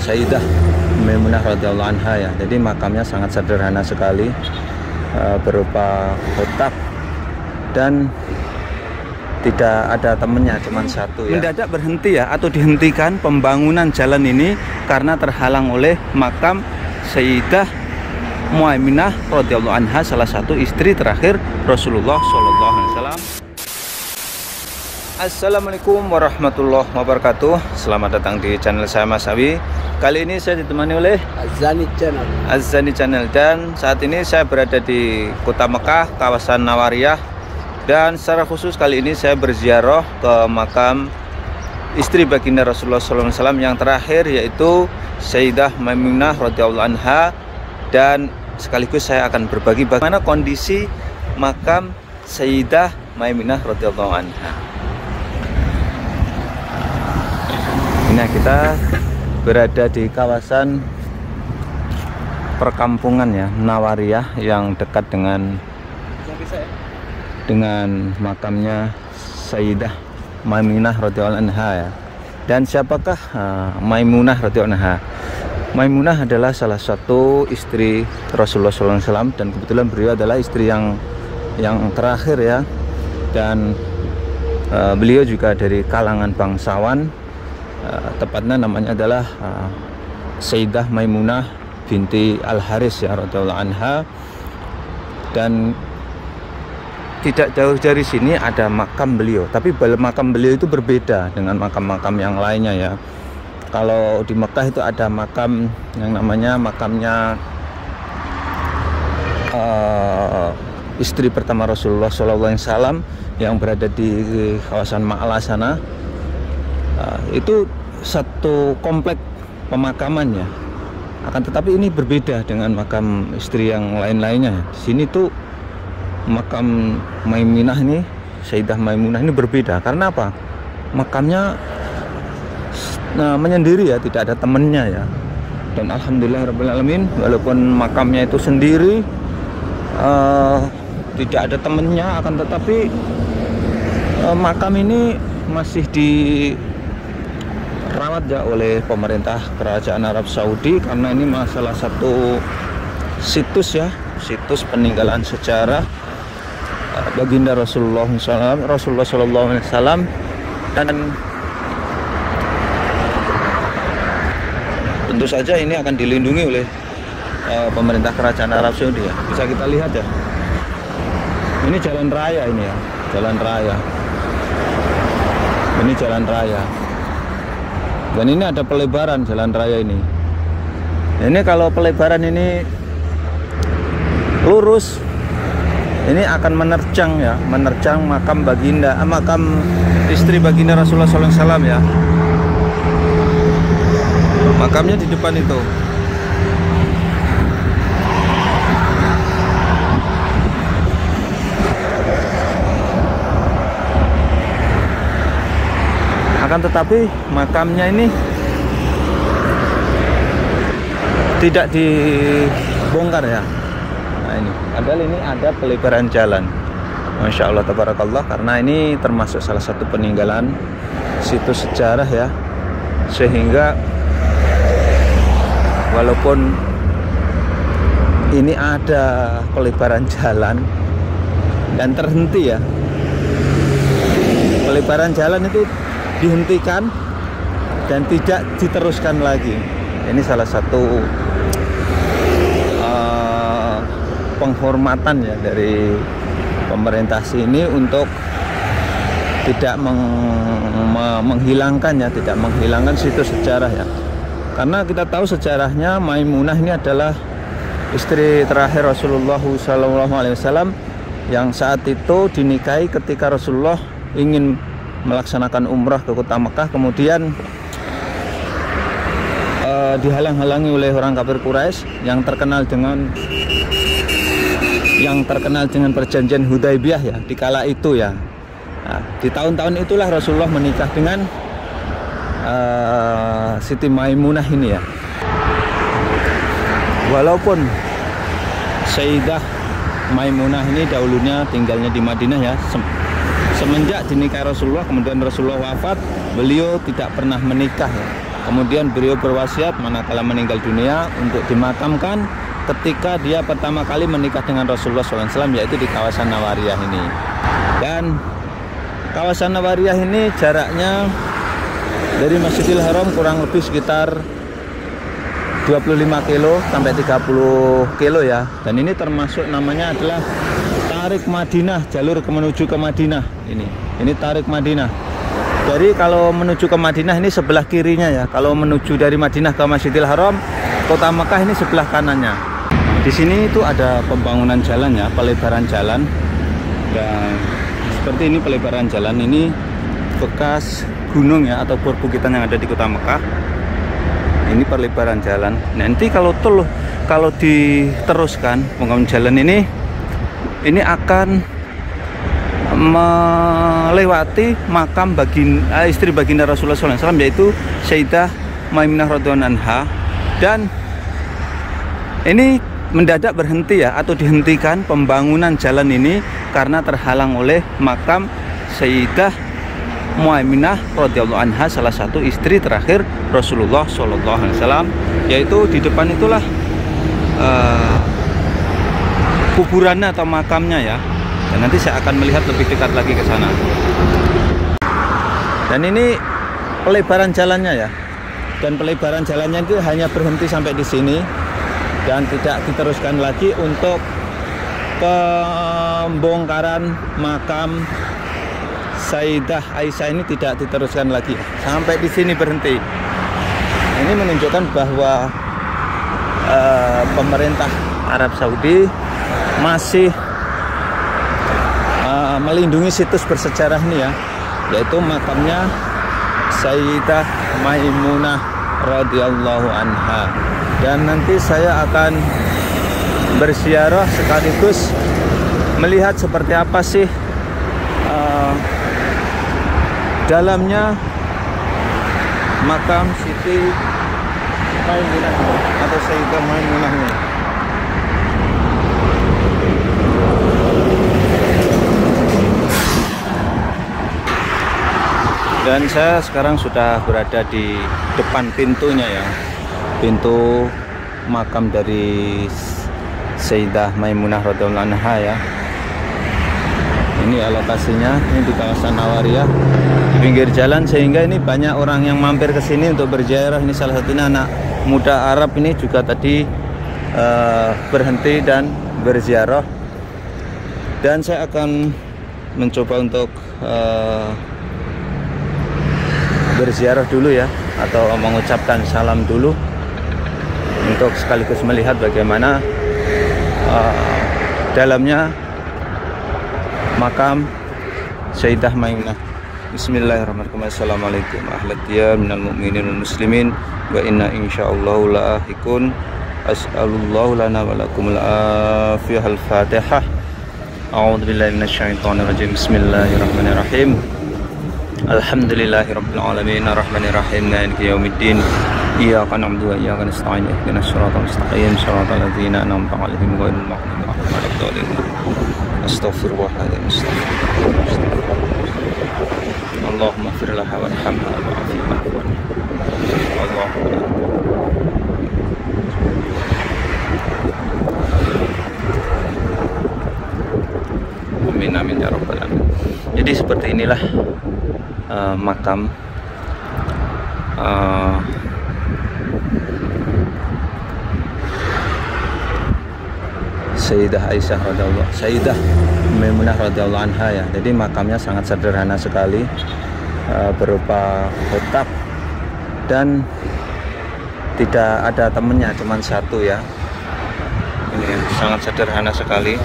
Sayyidah Maimunah radhiyallahu anha ya. Jadi makamnya sangat sederhana sekali, berupa kotak dan tidak ada temennya, cuma satu ya. Mendadak berhenti ya, atau dihentikan pembangunan jalan ini karena terhalang oleh makam Sayyidah Maimunah radhiyallahu anha, salah satu istri terakhir Rasulullah SAW. Assalamualaikum warahmatullahi wabarakatuh. Selamat datang di channel saya Mas Awi. Kali ini saya ditemani oleh Az-Zani Channel, dan saat ini saya berada di kota Mekah, kawasan Nawariyah. Dan secara khusus kali ini saya berziarah ke makam istri baginda Rasulullah SAW yang terakhir, yaitu Sayyidah Maimunah radhiyallahu anha. Dan sekaligus saya akan berbagi bagaimana kondisi makam Sayyidah Maimunah radhiyallahu anha. Ini kita berada di kawasan perkampungan ya, Nawariyah, yang dekat dengan makamnya Sayyidah Maimunah radhiyallahu anha ya. Dan siapakah Maimunah radhiyallahu anha? Maimunah adalah salah satu istri Rasulullah SAW, dan kebetulan beliau adalah istri yang terakhir ya. Dan beliau juga dari kalangan bangsawan, tepatnya namanya adalah Sayyidah Maimunah binti Al-Haris ya radhiyallahu anha. Dan tidak jauh dari sini ada makam beliau, tapi makam beliau itu berbeda dengan makam-makam yang lainnya ya. Kalau di Mekah itu ada makam yang namanya makamnya istri pertama Rasulullah SAW yang berada di kawasan Ma'la sana. Itu satu komplek pemakamannya. Akan tetapi ini berbeda dengan makam istri yang lain-lainnya. Di sini tuh makam Maimunah ini, Sayyidah Maimunah ini berbeda. Karena apa? Makamnya menyendiri ya, tidak ada temennya ya. Dan alhamdulillah rabbil alamin, walaupun makamnya itu sendiri, tidak ada temennya, akan tetapi makam ini masih dirawat ya oleh pemerintah kerajaan Arab Saudi, karena ini salah satu situs ya, situs peninggalan sejarah baginda Rasulullah SAW. Dan tentu saja ini akan dilindungi oleh pemerintah kerajaan Arab Saudi ya. Bisa kita lihat ya, ini jalan raya, ini ya, jalan raya, ini jalan raya. Dan ini ada pelebaran jalan raya ini. Ini kalau pelebaran ini lurus, ini akan menerjang ya, menerjang makam baginda, makam istri baginda Rasulullah SAW ya. Makamnya di depan itu. Akan tetapi makamnya ini tidak dibongkar ya. Nah ini, padahal ini ada pelebaran jalan. Masya Allah tabarakallah, karena ini termasuk salah satu peninggalan situs sejarah ya. Sehingga walaupun ini ada pelebaran jalan dan terhenti ya, pelebaran jalan itu dihentikan dan tidak diteruskan lagi. Ini salah satu penghormatan ya dari pemerintah sini untuk tidak menghilangkan ya, tidak menghilangkan situs sejarah ya. Karena kita tahu sejarahnya Maimunah ini adalah istri terakhir Rasulullah SAW yang saat itu dinikahi ketika Rasulullah ingin melaksanakan umrah ke kota Mekah, kemudian dihalang-halangi oleh orang kafir Quraisy yang terkenal dengan perjanjian Hudaybiyah ya di kala itu ya. Nah, di tahun-tahun itulah Rasulullah menikah dengan Siti Maimunah ini ya. Walaupun Sayyidah Maimunah ini dahulunya tinggalnya di Madinah ya, semenjak dinikahi Rasulullah, kemudian Rasulullah wafat, beliau tidak pernah menikah ya. Kemudian beliau berwasiat manakala meninggal dunia untuk dimakamkan ketika dia pertama kali menikah dengan Rasulullah SAW, yaitu di kawasan Nawariyah ini. Dan kawasan Nawariyah ini jaraknya dari Masjidil Haram kurang lebih sekitar 25 kilo sampai 30 kilo ya. Dan ini termasuk namanya adalah Tarik Madinah, jalur menuju ke Madinah. Ini Tarik Madinah. Jadi kalau menuju ke Madinah ini sebelah kirinya ya. Kalau menuju dari Madinah ke Masjidil Haram, kota Mekah, ini sebelah kanannya. Di sini itu ada pembangunan jalan ya, pelebaran jalan. Dan seperti ini pelebaran jalan ini bekas gunung ya, atau perbukitan yang ada di kota Mekah. Ini perlebaran jalan. Nanti kalau diteruskan pembangunan jalan ini akan melewati makam istri baginda Rasulullah SAW, yaitu Sayyidah Maimunah radhiyallahu anha. Dan ini mendadak berhenti ya, atau dihentikan pembangunan jalan ini karena terhalang oleh makam Sayyidah Maimunah radhiyallahu anha, salah satu istri terakhir Rasulullah SAW. Yaitu di depan itulah kuburannya atau makamnya ya. Dan nanti saya akan melihat lebih dekat lagi ke sana. Dan ini pelebaran jalannya ya. Dan pelebaran jalannya itu hanya berhenti sampai di sini dan tidak diteruskan lagi untuk pembongkaran makam Sayyidah Aisyah. Ini tidak diteruskan lagi. Sampai di sini berhenti. Ini menunjukkan bahwa pemerintah Arab Saudi masih melindungi situs bersejarah ini ya, yaitu makamnya Sayyidah Maimunah radhiyallahu anha. Dan nanti saya akan berziarah sekaligus melihat seperti apa sih dalamnya makam Siti Maimunah atau Sayyidah Maimunah ini. Dan saya sekarang sudah berada di depan pintunya ya, pintu makam dari Sayyidah Maimunah radhiyallahu anha ya. Ini lokasinya, ini di kawasan Nawariyah, di pinggir jalan, sehingga ini banyak orang yang mampir ke sini untuk berziarah. Ini salah satunya anak muda Arab ini juga tadi berhenti dan berziarah. Dan saya akan mencoba untuk berziarah dulu ya, atau mengucapkan salam dulu untuk sekaligus melihat bagaimana dalamnya makam Sayyidah Maimunah. Bismillahirrahmanirrahim. Assalamualaikum ahlat diyar minal mu'minin wal muslimin wa inna insyaallahu la'ahikun. As'alullahu lana wa lakumul afiyah. Al-Fatihah. A'udzu billahi minasyaitonir rajim. Bismillahirrahmanirrahim. Alhamdulillahirabbil alamin arrahmanir rahim maliki yaumiddin iyyaka na'budu wa iyyaka nasta'in ihdinas siratal mustaqim siratal ladzina an'amta 'alaihim ghairil maghdubi 'alaihim waladdallin. Astaghfirullahaladzim. Allahumma ighfir laha warhamha wa'afiha. Allahumma amin amin ya rabbal alamin. Jadi seperti inilah makam Sayyidah Aisyah radhiyallahu, Sayyidah Maimunah radhiyallahu anha ya. Jadi makamnya sangat sederhana sekali, berupa kotak dan tidak ada temennya, cuma satu ya. Ini sangat sederhana sekali.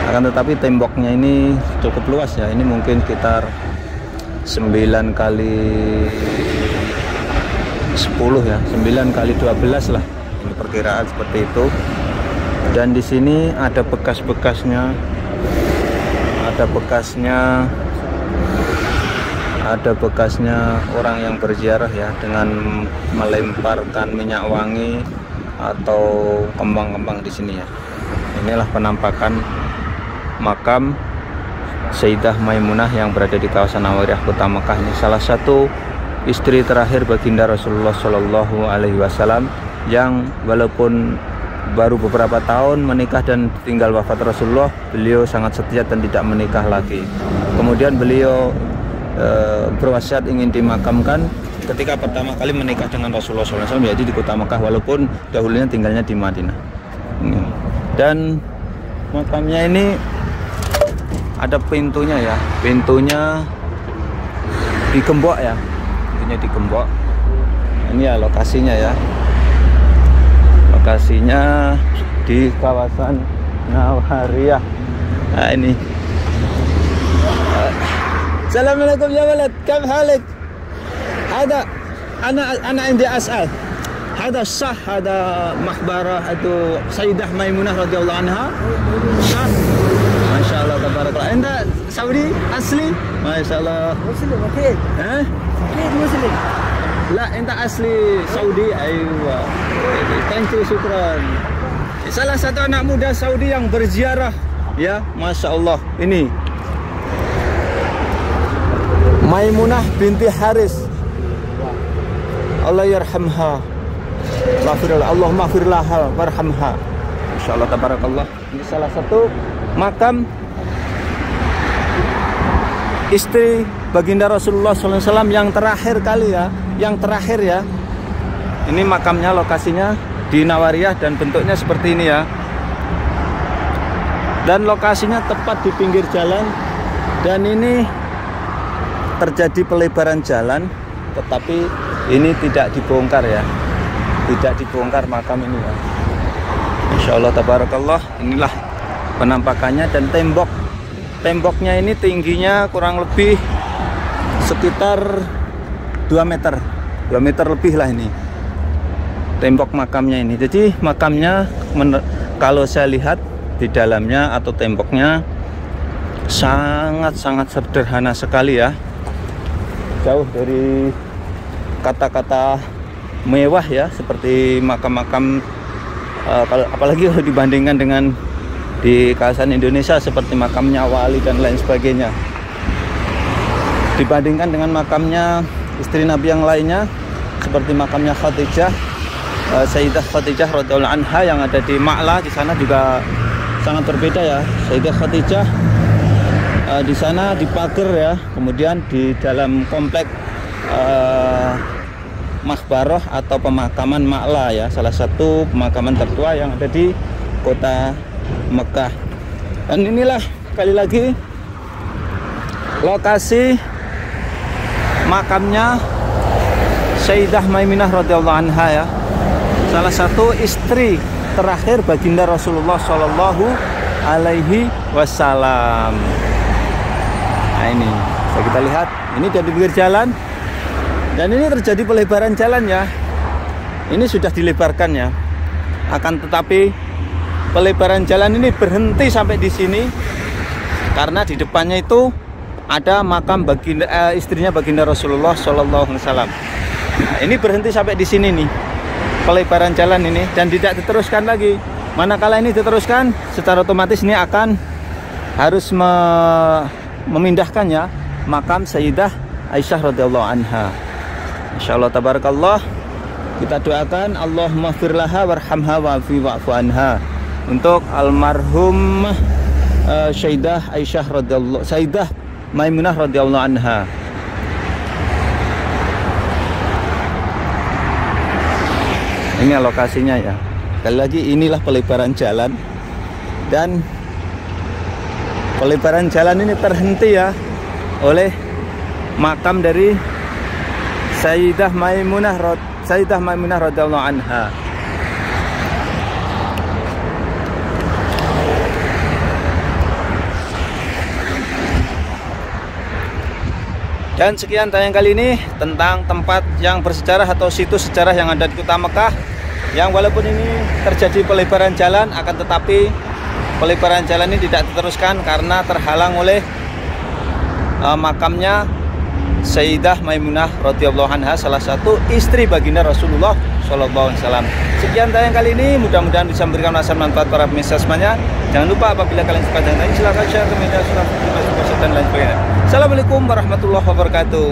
Akan tetapi temboknya ini cukup luas ya. Ini mungkin sekitar 9 kali 10 ya, 9 kali 12 lah. Ini perkiraan seperti itu. Dan di sini ada bekas-bekasnya, ada bekasnya orang yang berziarah ya, dengan melemparkan minyak wangi atau kembang-kembang di sini ya. Inilah penampakan makam Sayyidah Maimunah yang berada di kawasan Nawariah Kota Mekah. Ini salah satu istri terakhir baginda Rasulullah Shallallahu Alaihi Wasallam yang walaupun baru beberapa tahun menikah dan tinggal wafat Rasulullah, beliau sangat setia dan tidak menikah lagi. Kemudian beliau berwasiat ingin dimakamkan ketika pertama kali menikah dengan Rasulullah SAW, yaitu di Kota Mekah, walaupun dahulunya tinggalnya di Madinah. Dan makamnya ini ada pintunya ya, pintunya digembok ya, pintunya digembok. Ini ya lokasinya ya, lokasinya di kawasan Nawariah. Nah ini. Assalamualaikum ya walad, kam halik? Ada ana indi as'al. Hada sah, hada mahbarah itu Sayyidah Maimunah radhiyallahu anha. Sah. Masya Allah, tabarakallah. Anda Saudi asli? Masya Allah. Muslim, oke. Muslim. La, anda asli Saudi. Aywa. Thank you, syukran. Salah satu anak muda Saudi yang berziarah, ya, Masya Allah. Ini Maimunah binti Haris. Allah yarhamha. Allah maghfirlaha warhamha. Insyaallah tabarakallah. Ini salah satu makam istri baginda Rasulullah SAW yang terakhir kali ya, yang terakhir ya. Ini makamnya, lokasinya di Nawariah dan bentuknya seperti ini ya. Dan lokasinya tepat di pinggir jalan. Dan ini terjadi pelebaran jalan, tetapi ini tidak dibongkar ya. Tidak dibongkar makam ini ya. Insyaallah tabarakallah. Inilah penampakannya. Dan temboknya ini tingginya kurang lebih sekitar 2 meter lebih lah ini tembok makamnya ini. Jadi makamnya kalau saya lihat di dalamnya atau temboknya sangat-sangat sederhana sekali ya, jauh dari kata-kata mewah ya, seperti makam-makam apalagi kalau dibandingkan dengan di kawasan Indonesia seperti makamnya wali dan lain sebagainya. Dibandingkan dengan makamnya istri Nabi yang lainnya seperti makamnya Khadijah, Sayyidah Khadijah radhiyallahu anha yang ada di Ma'la, di sana juga sangat berbeda ya. Sayyidah Khadijah di sana dipagar ya, kemudian di dalam komplek Makbaroh atau pemakaman Ma'la ya, salah satu pemakaman tertua yang ada di Kota Mekah. Dan inilah sekali lagi lokasi makamnya Sayyidah Maimunah radhiyallahu anha ya, salah satu istri terakhir baginda Rasulullah Shallallahu Alaihi Wasallam. Nah ini bisa kita lihat, ini dari pinggir jalan. Dan ini terjadi pelebaran jalan ya. Ini sudah dilebarkan ya. Akan tetapi pelebaran jalan ini berhenti sampai di sini karena di depannya itu ada makam baginda istrinya baginda Rasulullah Shallallahu Alaihi Wasallam. Nah, ini berhenti sampai di sini nih pelebaran jalan ini dan tidak diteruskan lagi. Manakala ini diteruskan, secara otomatis ini akan harus memindahkan ya makam Sayyidah Aisyah radhiyallahu anha. Insyaallah tabarakallah, kita doakan Allahumma firlaha warhamha wa'fu anha untuk almarhum Sayyidah Aisyah radhiyallahu, Sayyidah Maimunah radhiyallahu anha. Ini lokasinya ya. Sekali lagi inilah pelebaran jalan, dan pelebaran jalan ini terhenti ya oleh makam dari Sayyidah Maimunah radhiyallahu anha. Dan sekian tayang kali ini tentang tempat yang bersejarah atau situs sejarah yang ada di Kota Mekah, yang walaupun ini terjadi pelebaran jalan, akan tetapi pelebaran jalan ini tidak diteruskan karena terhalang oleh makamnya Sayyidah Maimunah radhiyallahu anha, salah satu istri baginda Rasulullah sallallahu alaihi wasallam. Sekian tayang kali ini, mudah-mudahan bisa memberikan manfaat para pemirsa semuanya. Jangan lupa apabila kalian suka dengan ini, silahkan share ke media sosial dan lain sebagainya. Assalamualaikum warahmatullahi wabarakatuh.